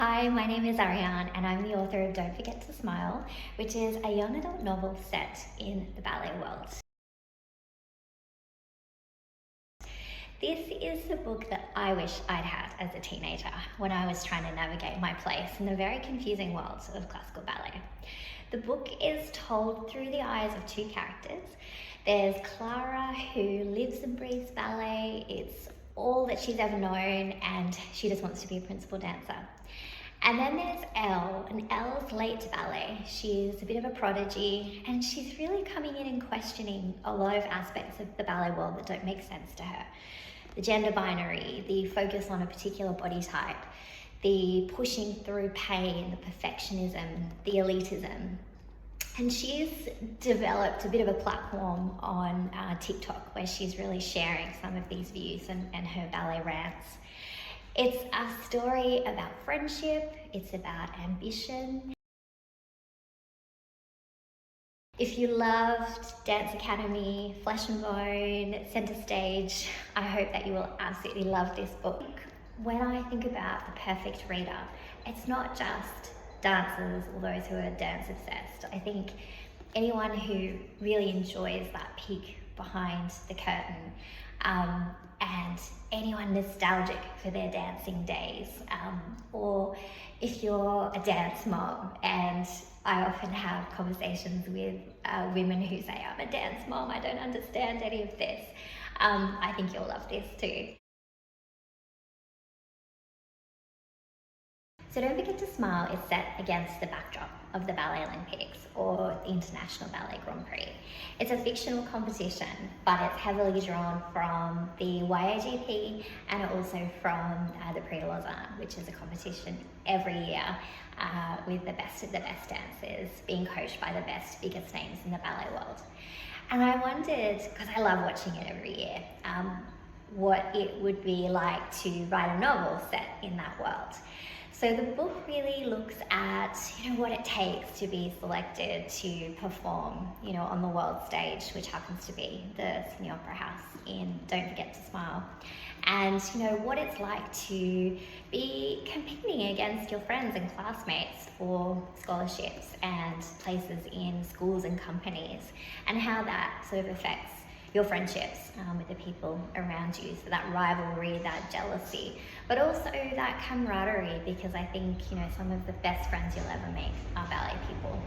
Hi, my name is Ariane and I'm the author of Don't Forget to Smile, which is a young adult novel set in the ballet world. This is the book that I wish I'd had as a teenager when I was trying to navigate my place in the very confusing world of classical ballet. The book is told through the eyes of two characters. There's Clara, who lives and breathes ballet. It's all that she's ever known and she just wants to be a principal dancer. And then there's Elle, and Elle's late to ballet. She's a bit of a prodigy and she's really coming in and questioning a lot of aspects of the ballet world that don't make sense to her. The gender binary, the focus on a particular body type, the pushing through pain, the perfectionism, the elitism. And she's developed a bit of a platform on TikTok where she's really sharing some of these views and her ballet rants. It's a story about friendship, it's about ambition. If you loved Dance Academy, Flesh and Bone, Centre Stage, I hope that you will absolutely love this book. When I think about the perfect reader, it's not just dancers or those who are dance obsessed. I think anyone who really enjoys that peek behind the curtain, and anyone nostalgic for their dancing days, or if you're a dance mom, and I often have conversations with women who say, I'm a dance mom, I don't understand any of this. I think you'll love this too. So Don't Forget to Smile is set against the backdrop of the Ballet Olympics or the International Ballet Grand Prix. It's a fictional competition, but it's heavily drawn from the YAGP and also from the Prix de Lausanne, which is a competition every year with the best of the best dancers being coached by the best, biggest names in the ballet world. And I wondered, because I love watching it every year, what it would be like to write a novel set in that world. So the book really looks at, what it takes to be selected to perform, on the world stage, which happens to be the Sydney Opera House in Don't Forget to Smile. And, what it's like to be competing against your friends and classmates for scholarships and places in schools and companies, and how that sort of affects your friendships with the people around you. So that rivalry, that jealousy, but also that camaraderie, because I think, some of the best friends you'll ever make are ballet people.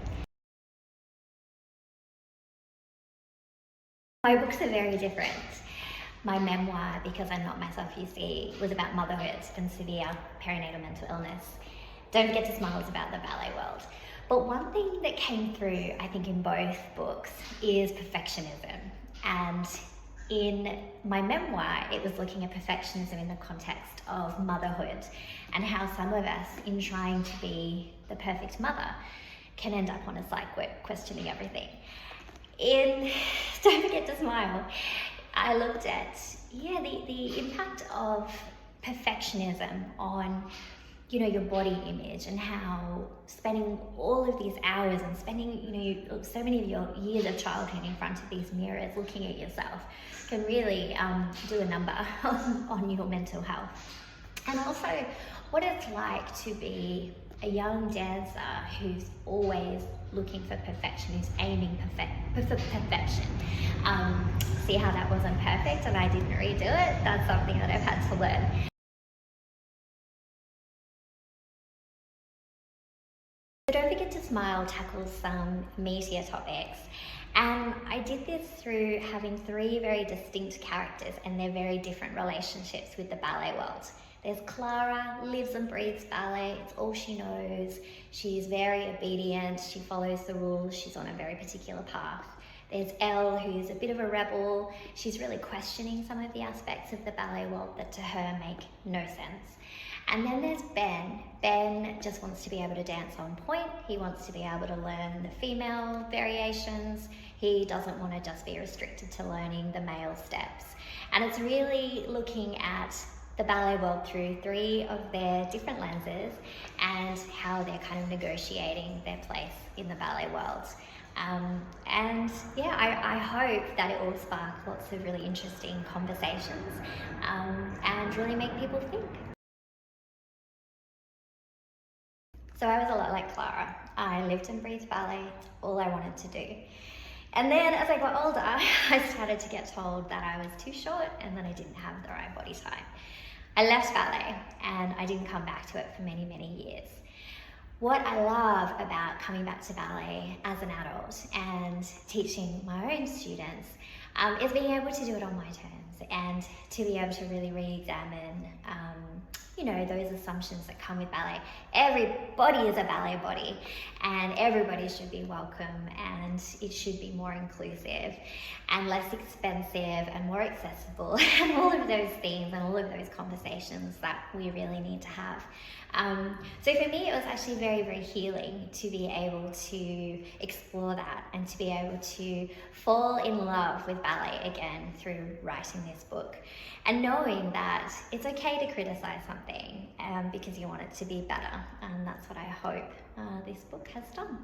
My books are very different. My memoir, Because I'm Not Myself You See, was about motherhood and severe perinatal mental illness. Don't Forget to Smile is about the ballet world. But one thing that came through, I think, in both books is perfectionism. And in my memoir, it was looking at perfectionism in the context of motherhood and how some of us, in trying to be the perfect mother, can end up on a psych ward questioning everything. In Don't Forget to Smile, I looked at, the impact of perfectionism on your body image, and how spending all of these hours and spending, so many of your years of childhood in front of these mirrors looking at yourself can really do a number on your mental health. And also what it's like to be a young dancer who's always looking for perfection, who's aiming for perfection. See how that wasn't perfect and I didn't redo it? That's something that I've had to learn. Don't Forget to Smile tackles some meatier topics, and I did this through having three very distinct characters and their very different relationships with the ballet world. There's Clara, lives and breathes ballet, it's all she knows. She's very obedient, she follows the rules, she's on a very particular path. There's Elle, who's a bit of a rebel. She's really questioning some of the aspects of the ballet world that to her make no sense. And then there's Ben. Ben just wants to be able to dance on pointe. He wants to be able to learn the female variations. He doesn't want to just be restricted to learning the male steps. And it's really looking at the ballet world through three of their different lenses and how they're kind of negotiating their place in the ballet world. I hope that it will spark lots of really interesting conversations and really make people think. So I was a lot like Clara. I lived and breathed ballet. It's all I wanted to do. And then as I got older, I started to get told that I was too short and that I didn't have the right body type. I left ballet and I didn't come back to it for many, many years. What I love about coming back to ballet as an adult and teaching my own students is being able to do it on my terms and to be able to really re-examine those assumptions that come with ballet. Everybody is a ballet body and everybody should be welcome, and it should be more inclusive and less expensive and more accessible and all of those things and all of those conversations that we really need to have. So for me, it was actually very, very healing to be able to explore that and to be able to fall in love with ballet again through writing this book, and knowing that it's okay to criticize something because you want it to be better. And that's what I hope this book has done.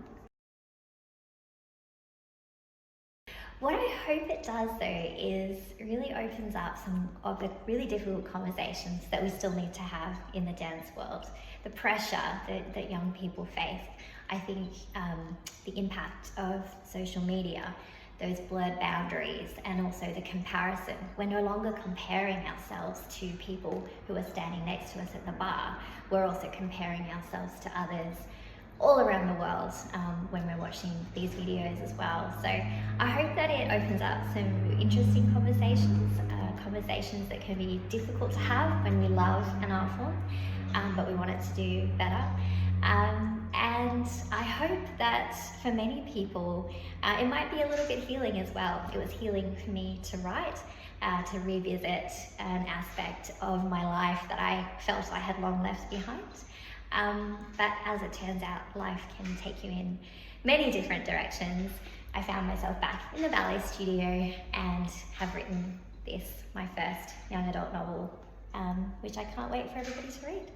What I hope it does though is really opens up some of the really difficult conversations that we still need to have in the dance world. The pressure that young people face. I think the impact of social media, those blurred boundaries, and also the comparison. We're no longer comparing ourselves to people who are standing next to us at the bar. We're also comparing ourselves to others all around the world when we're watching these videos as well. So I hope that it opens up some interesting conversations, conversations that can be difficult to have when we love an art form, but we want it to do better. And I hope that for many people, it might be a little bit healing as well. It was healing for me to write, to revisit an aspect of my life that I felt I had long left behind. But as it turns out, life can take you in many different directions. I found myself back in the ballet studio and have written this, my first young adult novel, which I can't wait for everybody to read.